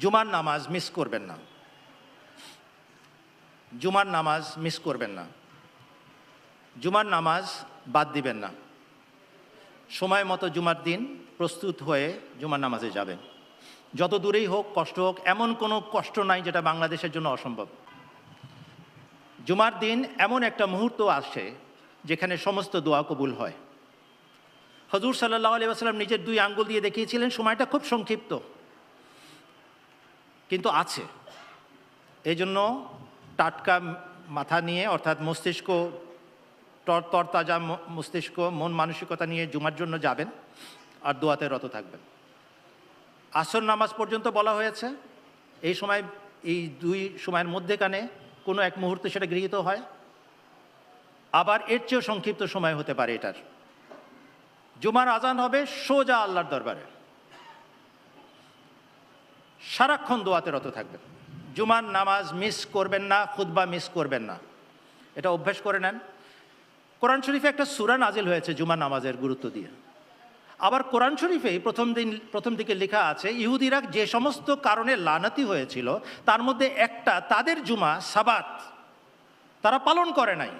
জুমার নামাজ মিস করবেন না। জুমার নামাজ মিস করবেন না। জুমার নামাজ বাদ দিবেন না। সময় মতো জুমার দিন প্রস্তুত হয়ে জুমার নামাজে যাবেন। যত দূরেই হোক, কষ্ট হোক, এমন কোনো কষ্ট নাই যেটা বাংলাদেশের জন্য অসম্ভব। জুমার দিন এমন একটা মুহূর্ত আসে যেখানে সমস্ত দোয়া কবুল হয়। হুজুর সাল্লাল্লাহু আলাইহি ওয়াসাল্লাম নিজের 2 আঙ্গুল দিয়ে দেখিয়েছিলেন সময়টা খুব সংক্ষিপ্ত, কিন্তু আছে। এই জন্য টাটকা মাথা নিয়ে, অর্থাৎ মস্তিষ্ক তরতাজা মস্তিষ্ক, মন মানসিকতা নিয়ে জুমার জন্য যাবেন আর দোয়াতে রত থাকবেন। আসর নামাজ পর্যন্ত বলা হয়েছে। এই সময়, এই 2 সময়ের মধ্যেখানে কোনো এক মুহূর্তে সেটা গৃহীত হয়, আবার এর চেয়েও সংক্ষিপ্ত সময় হতে পারে এটার। জুমার আজান হবে সোজা আল্লাহর দরবারে, সারাক্ষণ দোয়াতে রত থাকবেন। জুমার নামাজ মিস করবেন না, খুতবা মিস করবেন না, এটা অভ্যাস করে নেন। কোরআন শরীফে একটা সূরা নাজিল হয়েছে জুমার নামাজের গুরুত্ব দিয়ে। আবার কোরআন শরীফেই প্রথম দিকে লেখা আছে, ইহুদিরা যে সমস্ত কারণে লানাতি হয়েছিল তার মধ্যে একটা, তাদের জুমা সাবাত তারা পালন করে নাই।